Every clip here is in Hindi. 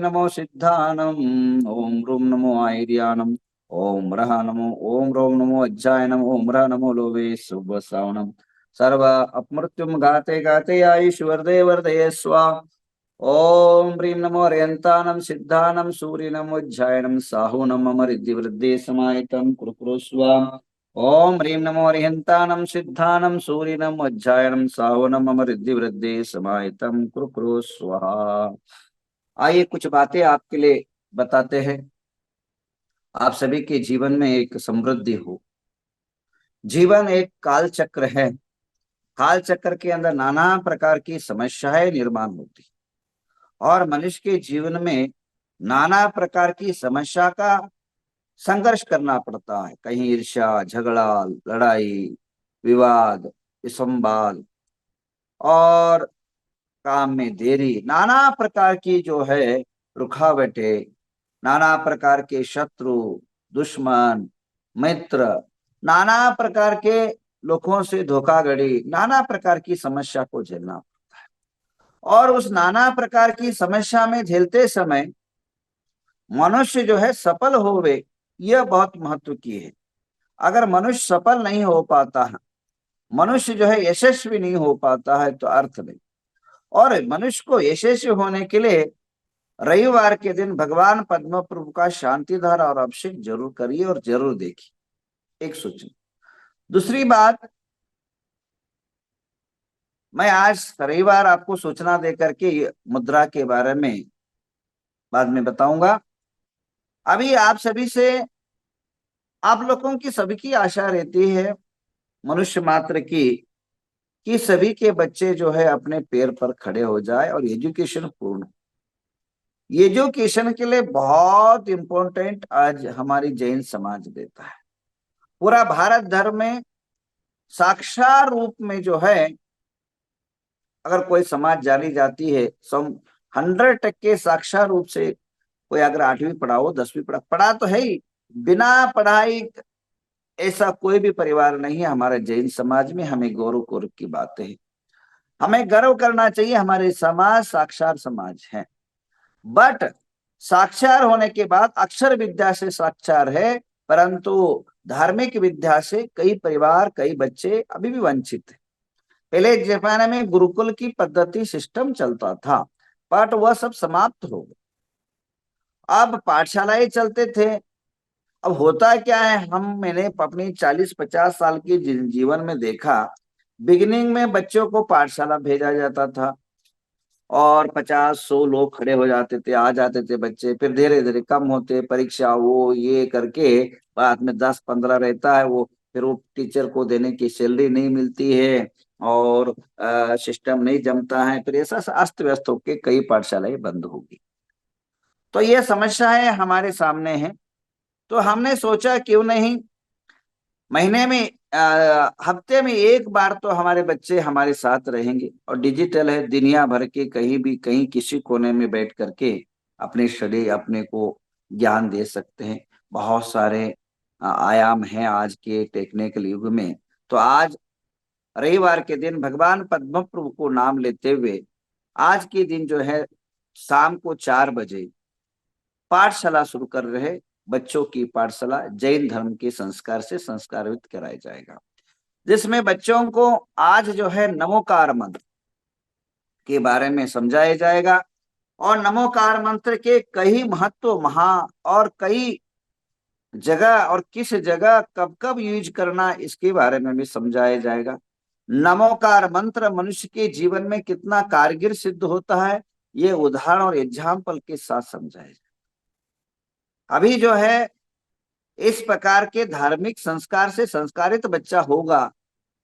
नमो सिद्धानम, ओम ह्रूम नमो आयर्यानम, ओम रः नमो, ओम रोम नमो अज्जायनम, ओम रः नमो लोभे शुभ श्रावणम, सर्व अपमृत्युम गाते गाते आयुष वर्धे वर्धये स्वा। ओम ह्रीं नमो अर्यन्तानं सिद्धानं सूर्यनम उज्जायनं साहूनम मम रिद्धि वृद्धि समाहितं कुरु कुरु स्वाम। ओम ह्रीं नमो अर्यन्तानं सिद्धानं सूर्यनम उज्जायनं साहूनम मम रिद्धि वृद्धि समाहितं कुरु कुरु स्वाहा। आइए कुछ बातें आपके लिए बताते हैं। आप सभी के जीवन में एक समृद्धि हो। जीवन एक काल चक्र है। काल चक्र के अंदर नाना प्रकार की समस्याएं निर्माण होती और मनुष्य के जीवन में नाना प्रकार की समस्या का संघर्ष करना पड़ता है। कहीं ईर्ष्या, झगड़ा, लड़ाई, विवाद, विसंवाद और काम में देरी, नाना प्रकार की जो है रुकावटें, नाना प्रकार के शत्रु, दुश्मन, मित्र, नाना प्रकार के लोगों से धोखाधड़ी, नाना प्रकार की समस्या को झेलना। और उस नाना प्रकार की समस्या में झेलते समय मनुष्य जो है सफल होवे, यह बहुत महत्व की है। अगर मनुष्य सफल नहीं हो पाता है, मनुष्य जो है यशस्वी नहीं हो पाता है तो अर्थ नहीं। और मनुष्य को यशस्वी होने के लिए रविवार के दिन भगवान पद्म प्रभु का शांतिधारा और अभिषेक जरूर करिए और जरूर देखिए। एक सूचना। दूसरी बात, मैं आज रविवार आपको सूचना देकर के मुद्रा के बारे में बाद में बताऊंगा। अभी आप सभी से, आप लोगों की सभी की आशा रहती है मनुष्य मात्र की, कि सभी के बच्चे जो है अपने पैर पर खड़े हो जाए और एजुकेशन पूर्ण। एजुकेशन के लिए बहुत इंपॉर्टेंट आज हमारी जैन समाज देता है। पूरा भारत धर्म में साक्षात रूप में जो है, अगर कोई समाज जानी जाती है, सम 100% साक्षात रूप से कोई अगर 8वीं पढ़ा हो, 10वीं पढ़ा पढ़ा तो है ही, बिना पढ़ाई ऐसा कोई भी परिवार नहीं है हमारे जैन समाज में। हमें गौरव की बात है, हमें गर्व करना चाहिए। हमारे समाज साक्षर समाज है। बट साक्षर होने के बाद अक्षर विद्या से साक्षर है, परंतु धार्मिक विद्या से कई परिवार, कई बच्चे अभी भी वंचित है। पहले जमाने में गुरुकुल की पद्धति सिस्टम चलता था, बट वह सब समाप्त हो गया। अब पाठशालाएं चलते थे। अब होता क्या है, मैंने अपनी 40-50 साल की जीवन में देखा, बिगिनिंग में बच्चों को पाठशाला भेजा जाता था और 50-100 लोग खड़े हो जाते थे, आ जाते थे बच्चे। फिर धीरे धीरे कम होते, परीक्षा वो ये करके बाद में 10-15 रहता है। वो फिर वो टीचर को देने की सैलरी नहीं मिलती है और सिस्टम नहीं जमता है। फिर ऐसा अस्त व्यस्त होकर कई पाठशालाएं बंद होगी। तो ये समस्याएं हमारे सामने है। तो हमने सोचा क्यों नहीं महीने में, हफ्ते में एक बार तो हमारे बच्चे हमारे साथ रहेंगे। और डिजिटल है, दुनिया भर के कहीं भी, कहीं किसी कोने में बैठ करके अपने स्टडी, अपने को ज्ञान दे सकते हैं। बहुत सारे आयाम हैं आज के टेक्निकल युग में। तो आज रविवार के दिन भगवान पद्म प्रभु को नाम लेते हुए आज के दिन जो है शाम को 4 बजे पाठशाला शुरू कर रहे। बच्चों की पाठशाला जैन धर्म के संस्कार से संस्कारित कराया जाएगा, जिसमें बच्चों को आज जो है नमोकार मंत्र के बारे में समझाया जाएगा और नमोकार मंत्र के कई महत्व, महा और कई जगह और किस जगह कब कब यूज करना, इसके बारे में भी समझाया जाएगा। नमोकार मंत्र मनुष्य के जीवन में कितना कारगर सिद्ध होता है, ये उदाहरण और एग्जाम्पल के साथ समझाया जाएगा। अभी जो है इस प्रकार के धार्मिक संस्कार से संस्कारित बच्चा होगा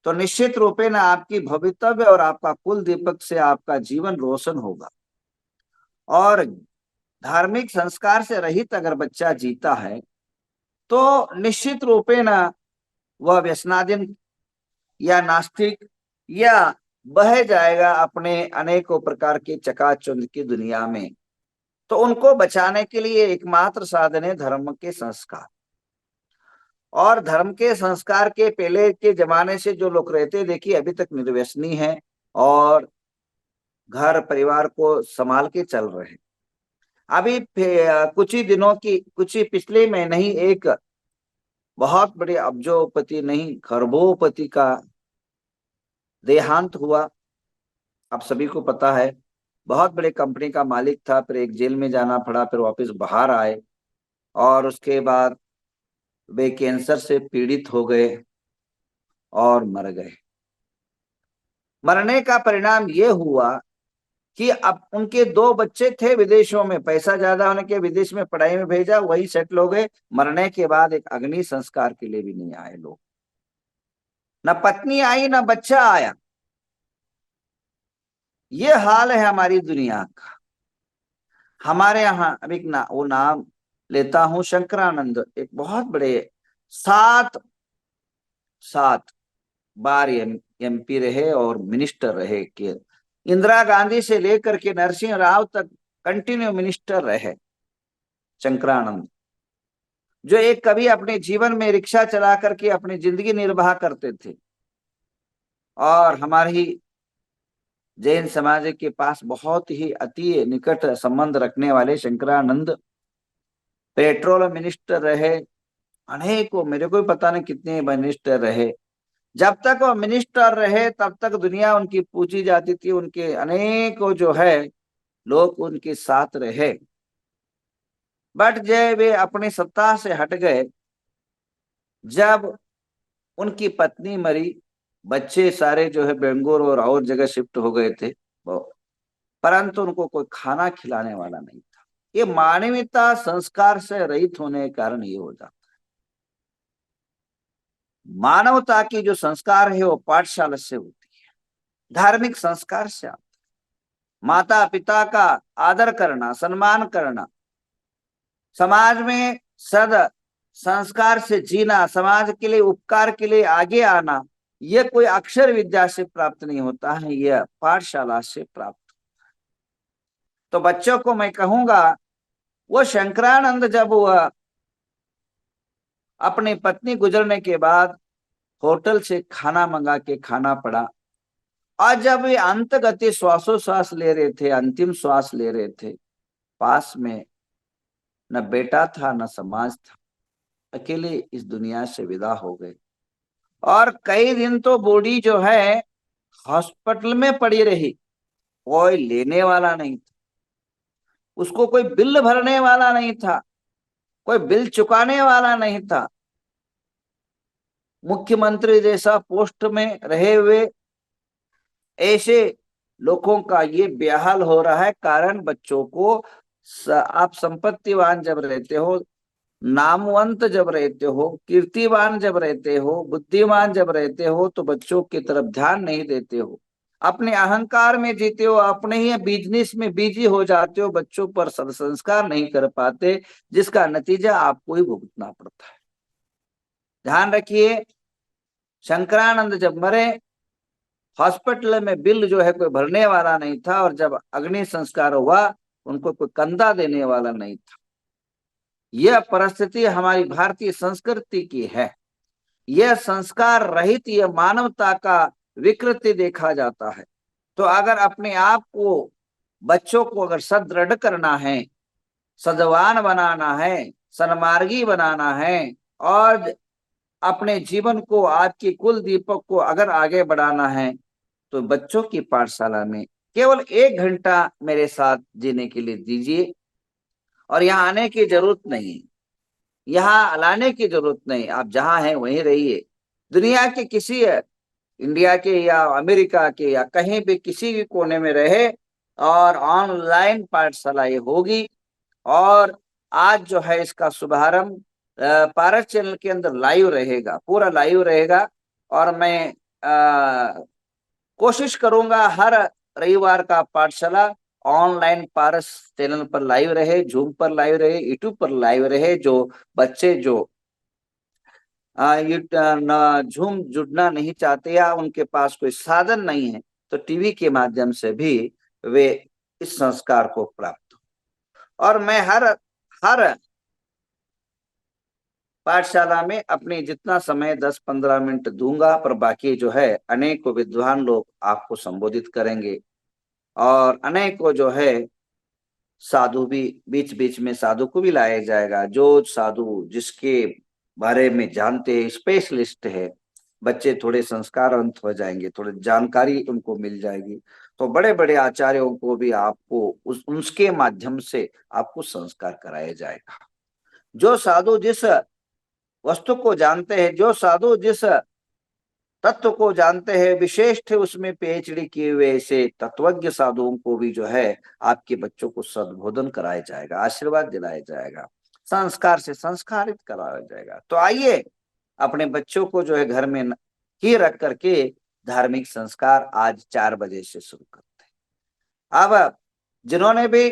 तो निश्चित रूपे ना आपकी भवितव्य और आपका कुल दीपक से आपका जीवन रोशन होगा। और धार्मिक संस्कार से रहित अगर बच्चा जीता है तो निश्चित रूपे ना वह व्यसनाधीन या नास्तिक या बह जाएगा अपने अनेकों प्रकार के चकाचौंध की दुनिया में। तो उनको बचाने के लिए एकमात्र साधन है धर्म के संस्कार। और धर्म के संस्कार के पहले के जमाने से जो लोग रहते, देखिए अभी तक निर्व्यसनी है और घर परिवार को संभाल के चल रहे हैं। अभी कुछ ही पिछले महीने ही एक बहुत बड़े अब्जोपति नहीं खरबोपति का देहांत हुआ। आप सभी को पता है, बहुत बड़े कंपनी का मालिक था, फिर एक जेल में जाना पड़ा, फिर वापस बाहर आए और उसके बाद वे कैंसर से पीड़ित हो गए और मर गए। मरने का परिणाम ये हुआ कि अब उनके दो बच्चे थे विदेशों में, पैसा ज्यादा होने के विदेश में पढ़ाई में भेजा, वही सेटल हो गए। मरने के बाद एक अग्नि संस्कार के लिए भी नहीं आए लोग, न पत्नी आई न बच्चा आया। ये हाल है हमारी दुनिया का। हमारे यहाँ अभी वो नाम लेता हूं, शंकरानंद, एक बहुत बड़े 7 बार एमपी रहे और मिनिस्टर रहे के इंदिरा गांधी से लेकर के नरसिंह राव तक कंटिन्यू मिनिस्टर रहे शंकरानंद, जो एक कभी अपने जीवन में रिक्शा चला करके अपनी जिंदगी निर्वाह करते थे। और हमारी जैन समाज के पास बहुत ही अति निकट संबंध रखने वाले शंकरानंद पेट्रोल मिनिस्टर रहे, अनेकों, मेरे को भी पता नहीं कितने मिनिस्टर रहे। जब तक वो मिनिस्टर रहे तब तक दुनिया उनकी पूजी जाती थी, उनके अनेकों जो है लोग उनके साथ रहे। बट जब वे अपनी सत्ता से हट गए, जब उनकी पत्नी मरी, बच्चे सारे जो है बेंगलोर और जगह शिफ्ट हो गए थे, परंतु उनको कोई खाना खिलाने वाला नहीं था। ये मानवीयता संस्कार से रहित होने के कारण ये हो जाता। मानवता की जो संस्कार है वो पाठशाला से होती है, धार्मिक संस्कार से आता है। माता पिता का आदर करना, सम्मान करना, समाज में सद संस्कार से जीना, समाज के लिए उपकार के लिए आगे आना, यह कोई अक्षर विद्या से प्राप्त नहीं होता है, यह पाठशाला से प्राप्त। तो बच्चों को मैं कहूंगा, वो शंकरानंद जब वह अपनी पत्नी गुजरने के बाद होटल से खाना मंगा के खाना पड़ा, और जब वे अंत गति श्वासोश्वास ले रहे थे, अंतिम श्वास ले रहे थे, पास में न बेटा था न समाज था, अकेले इस दुनिया से विदा हो गए। और कई दिन तो बॉडी जो है हॉस्पिटल में पड़ी रही, कोई लेने वाला नहीं था, उसको कोई बिल भरने वाला नहीं था, कोई बिल चुकाने वाला नहीं था। मुख्यमंत्री जैसा पोस्ट में रहे हुए ऐसे लोगों का ये बेहाल हो रहा है। कारण बच्चों को आप संपत्तिवान जब रहते हो, नामवंत जब रहते हो, कीर्तिवान जब रहते हो, बुद्धिमान जब रहते हो, तो बच्चों की तरफ ध्यान नहीं देते हो, अपने अहंकार में जीते हो, अपने ही बिजनेस में बिजी हो जाते हो, बच्चों पर संस्कार नहीं कर पाते, जिसका नतीजा आपको ही भुगतना पड़ता है। ध्यान रखिए, शंकरानंद जब मरे, हॉस्पिटल में बिल जो है कोई भरने वाला नहीं था, और जब अग्नि संस्कार हुआ उनको कोई कंधा देने वाला नहीं था। यह परिस्थिति हमारी भारतीय संस्कृति की है। यह संस्कार रहित, यह मानवता का विकृति देखा जाता है। तो अगर अपने आप को, बच्चों को अगर सदृढ़ करना है, सद्वान बनाना है, सन्मार्गी बनाना है, और अपने जीवन को, आपकी कुल दीपक को अगर आगे बढ़ाना है, तो बच्चों की पाठशाला में केवल 1 घंटा मेरे साथ जीने के लिए दीजिए। और यहाँ आने की जरूरत नहीं, यहाँ लाने की जरूरत नहीं, आप जहां हैं वहीं रहिए। दुनिया के किसी, इंडिया के या अमेरिका के या कहीं भी किसी भी कोने में रहे, और ऑनलाइन पाठशाला ये होगी। और आज जो है इसका शुभारंभ पारस चैनल के अंदर लाइव रहेगा, पूरा लाइव रहेगा। और मैं कोशिश करूंगा हर रविवार का पाठशाला ऑनलाइन पारस चैनल पर लाइव रहे, जूम पर लाइव रहे, यूट्यूब पर लाइव रहे। जो बच्चे जो जूम जुड़ना नहीं चाहते या उनके पास कोई साधन नहीं है, तो टीवी के माध्यम से भी वे इस संस्कार को प्राप्त हो। और मैं हर पाठशाला में अपने जितना समय 10-15 मिनट दूंगा, पर बाकी जो है अनेकों विद्वान लोग आपको संबोधित करेंगे, और अनेकों जो है साधु भी, बीच बीच में साधु को भी लाया जाएगा, जो साधु जिसके बारे में जानते हैं, स्पेशलिस्ट है। बच्चे थोड़े संस्कारवंत हो जाएंगे, थोड़ी जानकारी उनको मिल जाएगी, तो बड़े बड़े आचार्यों को भी आपको उसके माध्यम से आपको संस्कार कराया जाएगा। जो साधु जिस वस्तु को जानते हैं, जो साधु जिस तत्व को जानते हैं, विशेष थे उसमें पीएचडी किए हुए ऐसे तत्वज्ञ साधुओं को भी जो है आपके बच्चों को सद्बोधन कराया जाएगा, आशीर्वाद दिलाया जाएगा, संस्कार से संस्कारित कराया जाएगा। तो आइए अपने बच्चों को जो है घर में ही रख करके धार्मिक संस्कार आज 4 बजे से शुरू करते हैं। अब जिन्होंने भी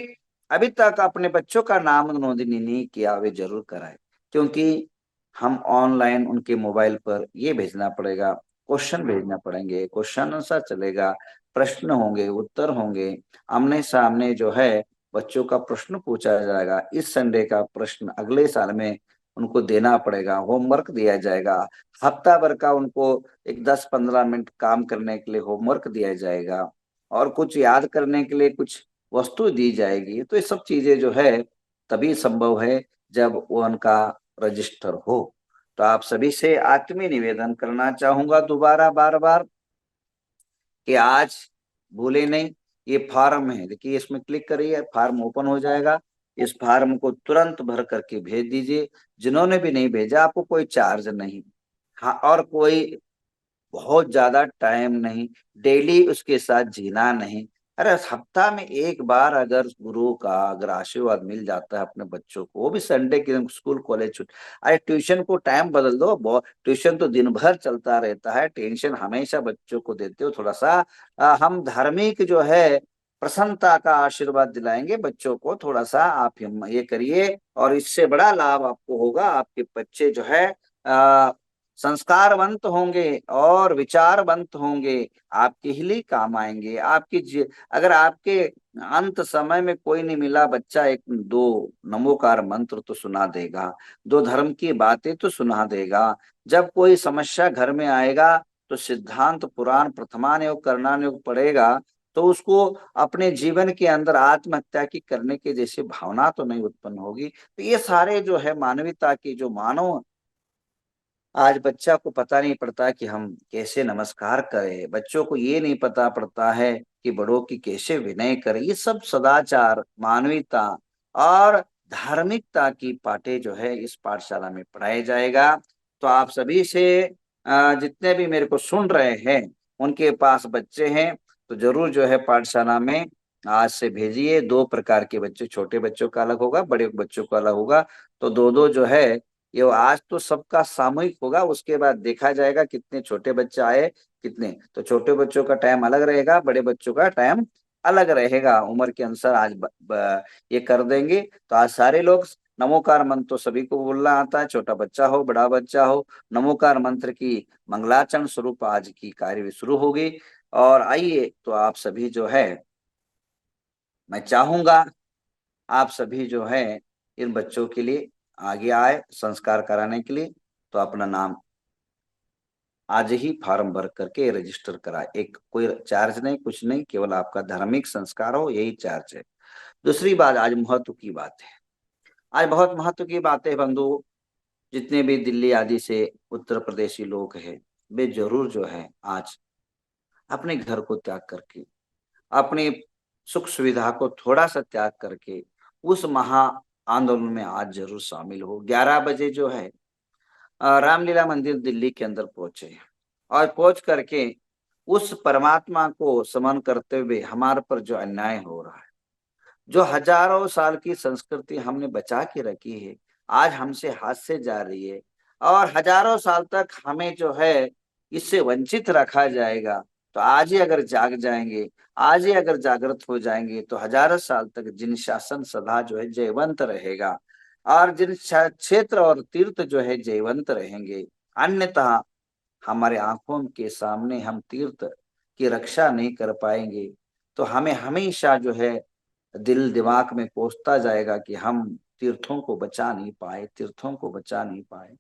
अभी तक अपने बच्चों का नाम नोंदनी नहीं किया, वे जरूर कराएं, क्योंकि हम ऑनलाइन उनके मोबाइल पर ये भेजना पड़ेगा, क्वेश्चन भेजना पड़ेंगे, क्वेश्चन आंसर चलेगा, प्रश्न होंगे, उत्तर होंगे, आमने सामने जो है बच्चों का प्रश्न पूछा जाएगा। इस संडे का प्रश्न अगले साल में उनको देना पड़ेगा, होमवर्क दिया जाएगा, हफ्ता भर का उनको एक 10-15 मिनट काम करने के लिए होमवर्क दिया जाएगा, और कुछ याद करने के लिए कुछ वस्तु दी जाएगी। तो ये सब चीजें जो है तभी संभव है जब वो उनका रजिस्टर हो। तो आप सभी से आत्मीय निवेदन करना चाहूंगा दोबारा बार बार कि आज भूले नहीं, ये फॉर्म है, देखिए इसमें क्लिक करिए, फॉर्म ओपन हो जाएगा। इस फॉर्म को तुरंत भर करके भेज दीजिए। जिन्होंने भी नहीं भेजा, आपको कोई चार्ज नहीं, हाँ, और कोई बहुत ज्यादा टाइम नहीं, डेली उसके साथ जीना नहीं। अरे हफ्ता में एक बार अगर गुरु का अगर आशीर्वाद मिल जाता है अपने बच्चों को, वो भी संडे के दिन, स्कूल कॉलेज छुट्टी, अरे ट्यूशन को टाइम बदल दो, बहुत ट्यूशन तो दिन भर चलता रहता है, टेंशन हमेशा बच्चों को देते हो। थोड़ा सा हम धार्मिक जो है प्रसन्नता का आशीर्वाद दिलाएंगे बच्चों को, थोड़ा सा आप ये करिए, और इससे बड़ा लाभ आपको होगा। आपके बच्चे जो है संस्कारवंत होंगे और विचारवंत होंगे, आपके ही लिए काम आएंगे। अगर आपके अंत समय में कोई नहीं मिला, बच्चा एक दो नमोकार मंत्र तो सुना देगा, दो धर्म की बातें तो सुना देगा। जब कोई समस्या घर में आएगा तो सिद्धांत पुराण प्रथमानुयोग करणानुयोग पढ़ेगा, तो उसको अपने जीवन के अंदर आत्महत्या की करने के जैसी भावना तो नहीं उत्पन्न होगी। तो ये सारे जो है मानवता की जो मानव, आज बच्चा को पता नहीं पड़ता कि हम कैसे नमस्कार करें, बच्चों को ये नहीं पता पड़ता है कि बड़ों की कैसे विनय करें। ये सब सदाचार, मानवीयता और धार्मिकता की पाठे जो है इस पाठशाला में पढ़ाया जाएगा। तो आप सभी से जितने भी मेरे को सुन रहे हैं, उनके पास बच्चे हैं, तो जरूर जो है पाठशाला में आज से भेजिए। 2 प्रकार के बच्चे, छोटे बच्चों का अलग होगा, बड़े बच्चों का अलग होगा। तो दो दो जो है ये आज तो सबका सामूहिक होगा, उसके बाद देखा जाएगा कितने छोटे बच्चे आए, कितने। तो छोटे बच्चों का टाइम अलग रहेगा, बड़े बच्चों का टाइम अलग रहेगा, उम्र के अनुसार आज ये कर देंगे। तो आज सारे लोग नमोकार मंत्र तो सभी को बोलना आता है, छोटा बच्चा हो बड़ा बच्चा हो, नमोकार मंत्र की मंगलाचरण स्वरूप आज की कार्य शुरू होगी। और आइए, तो आप सभी जो है, मैं चाहूंगा आप सभी जो है इन बच्चों के लिए आगे आए संस्कार कराने के लिए। तो अपना नाम आज ही फॉर्म भर करके रजिस्टर कराए, एक कोई चार्ज नहीं, कुछ नहीं, केवल आपका धार्मिक संस्कार हो, यही चार्ज है। दूसरी बात, आज महत्व की बात है, आज बहुत महत्व की बात है बंधु। जितने भी दिल्ली आदि से उत्तर प्रदेशी लोग हैं, वे जरूर जो है आज अपने घर को त्याग करके, अपनी सुख सुविधा को थोड़ा सा त्याग करके उस महा आंदोलन में आज जरूर शामिल हो। 11 बजे जो है रामलीला मंदिर दिल्ली के अंदर पहुंचे, और पहुंच करके उस परमात्मा को स्मरण करते हुए हमारे पर जो अन्याय हो रहा है, जो हजारों साल की संस्कृति हमने बचा के रखी है, आज हमसे हाथ से जा रही है, और हजारों साल तक हमें जो है इससे वंचित रखा जाएगा। तो आज ही अगर जाग जाएंगे, आज ही अगर जागृत हो जाएंगे, तो हजारों साल तक जिन शासन सदा जो है जयवंत रहेगा, और जिन क्षेत्र और तीर्थ जो है जयवंत रहेंगे। अन्यथा हमारे आंखों के सामने हम तीर्थ की रक्षा नहीं कर पाएंगे, तो हमें हमेशा जो है दिल दिमाग में कोसता जाएगा कि हम तीर्थों को बचा नहीं पाए, तीर्थों को बचा नहीं पाए।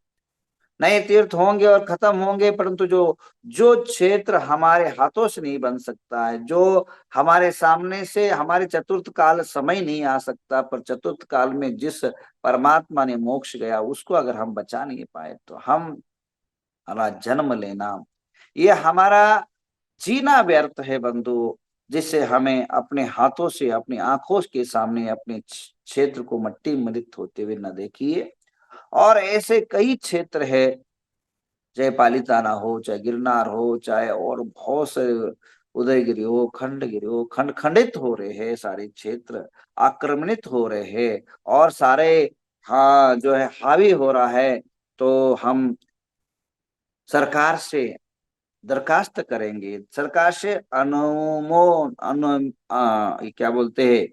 नए तीर्थ होंगे और खत्म होंगे, परंतु जो जो क्षेत्र हमारे हाथों से नहीं बन सकता है, जो हमारे सामने से हमारे चतुर्थ काल समय नहीं आ सकता, पर चतुर्थ काल में जिस परमात्मा ने मोक्ष गया उसको अगर हम बचा नहीं पाए तो हम हमारा जन्म लेना, ये हमारा जीना व्यर्थ है बंधु। जिससे हमें अपने हाथों से अपनी आंखों के सामने अपने क्षेत्र को मट्टी मलित होते हुए न देखिए। और ऐसे कई क्षेत्र है, चाहे पालीताना हो, चाहे गिरनार हो, चाहे और बहुत से उदयगिरी हो, खंडगिरी हो, खंड खंडित हो रहे हैं सारे क्षेत्र, आक्रमणित हो रहे हैं और सारे हाँ जो है हावी हो रहा है। तो हम सरकार से दरखास्त करेंगे, सरकार से अनुमो अनु ये क्या बोलते हैं,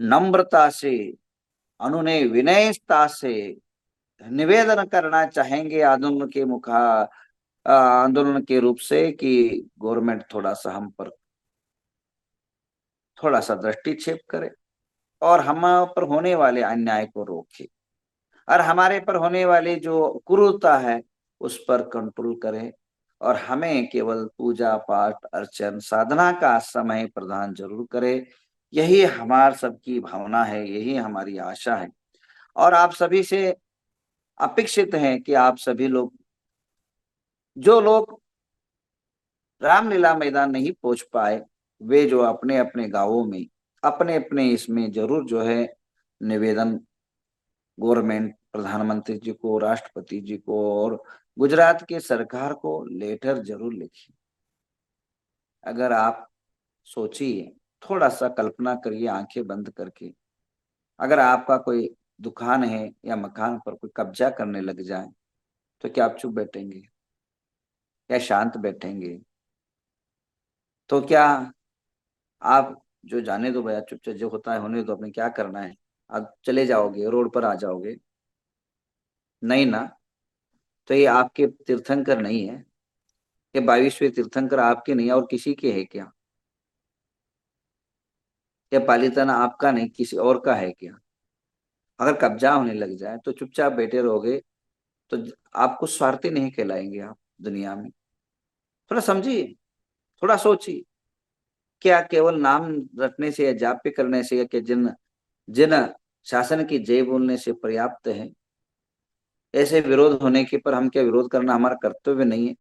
नम्रता से, अनुनय विनयता से निवेदन करना चाहेंगे आंदोलन के रूप से कि गवर्नमेंट थोड़ा सा हम पर थोड़ा सा दृष्टिक्षेप करे और हम पर होने वाले अन्याय को रोके और हमारे पर होने वाली जो क्रूरता है उस पर कंट्रोल करे और हमें केवल पूजा पाठ अर्चन साधना का समय प्रदान जरूर करे। यही हमार सबकी भावना है, यही हमारी आशा है। और आप सभी से अपेक्षित है कि आप सभी लोग, जो लोग रामलीला मैदान नहीं पहुंच पाए, वे जो अपने अपने गांवों में अपने अपने इसमें जरूर जो है निवेदन गवर्नमेंट प्रधानमंत्री जी को, राष्ट्रपति जी को और गुजरात के सरकार को लेटर जरूर लिखिए। अगर आप सोचिए, थोड़ा सा कल्पना करिए आंखें बंद करके, अगर आपका कोई दुकान है या मकान पर कोई कब्जा करने लग जाए तो क्या आप चुप बैठेंगे या शांत बैठेंगे? तो क्या आप जो जाने दो भैया, चुपचाप जो होता है होने दो, अपने क्या करना है, आप चले जाओगे, रोड पर आ जाओगे? नहीं ना। तो ये आपके तीर्थंकर नहीं है, ये 22वें तीर्थंकर आपके नहीं है और किसी के है क्या? ये पालिताना आपका नहीं किसी और का है क्या? अगर कब्जा होने लग जाए तो चुपचाप बैठे रहोगे तो आप कुछ स्वार्थी नहीं कहलाएंगे आप दुनिया में। थोड़ा समझिए, थोड़ा सोचिए, क्या केवल नाम रटने से या जाप पे करने से या कि जिन जिन शासन की जय बोलने से पर्याप्त है? ऐसे विरोध होने के पर हम क्या विरोध करना हमारा कर्तव्य नहीं है?